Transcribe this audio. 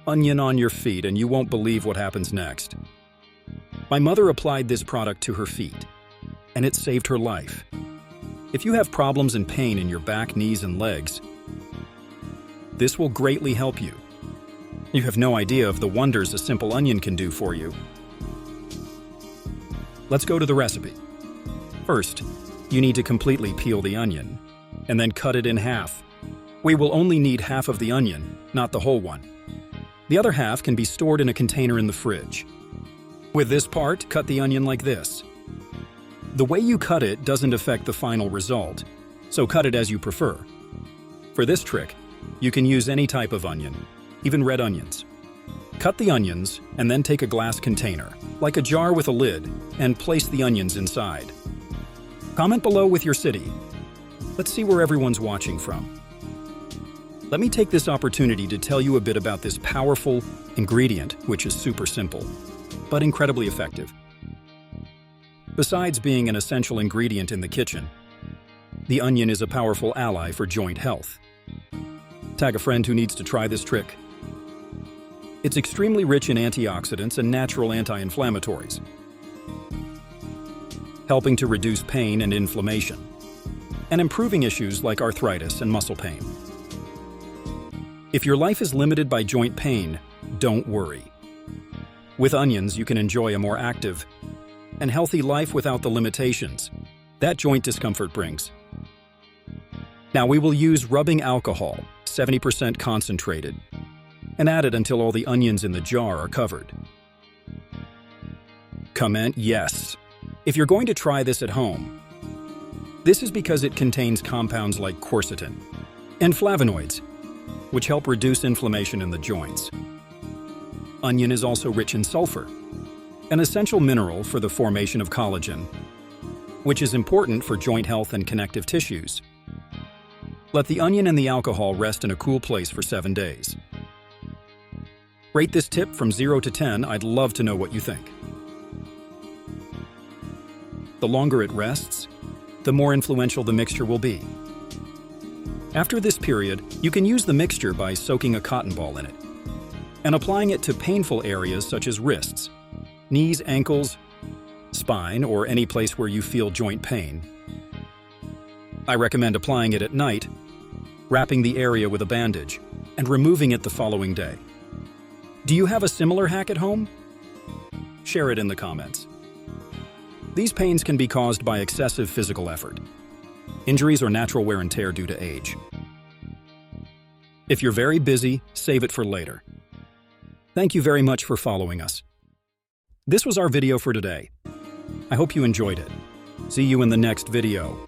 onion on your feet and you won't believe what happens next. My mother applied this product to her feet, and it saved her life. If you have problems and pain in your back, knees, and legs, this will greatly help you. You have no idea of the wonders a simple onion can do for you. Let's go to the recipe. First, you need to completely peel the onion, and then cut it in half. We will only need half of the onion, not the whole one. The other half can be stored in a container in the fridge. With this part, cut the onion like this. The way you cut it doesn't affect the final result, so cut it as you prefer. For this trick, you can use any type of onion, even red onions. Cut the onions and then take a glass container, like a jar with a lid, and place the onions inside. Comment below with your city. Let's see where everyone's watching from. Let me take this opportunity to tell you a bit about this powerful ingredient, which is super simple, but incredibly effective. Besides being an essential ingredient in the kitchen, the onion is a powerful ally for joint health. Tag a friend who needs to try this trick. It's extremely rich in antioxidants and natural anti-inflammatories, helping to reduce pain and inflammation, and improving issues like arthritis and muscle pain. If your life is limited by joint pain, don't worry. With onions, you can enjoy a more active and healthy life without the limitations that joint discomfort brings. Now we will use rubbing alcohol, 70% concentrated, and add it until all the onions in the jar are covered. Comment yes if you're going to try this at home. This is because it contains compounds like quercetin and flavonoids, which help reduce inflammation in the joints. Onion is also rich in sulfur, an essential mineral for the formation of collagen, which is important for joint health and connective tissues. Let the onion and the alcohol rest in a cool place for 7 days. Rate this tip from 0 to 10, I'd love to know what you think. The longer it rests, the more influential the mixture will be. After this period, you can use the mixture by soaking a cotton ball in it and applying it to painful areas such as wrists, knees, ankles, spine, or any place where you feel joint pain. I recommend applying it at night, wrapping the area with a bandage, and removing it the following day. Do you have a similar hack at home? Share it in the comments. These pains can be caused by excessive physical effort, injuries, or natural wear and tear due to age. If you're very busy, save it for later. Thank you very much for following us. This was our video for today. I hope you enjoyed it. See you in the next video.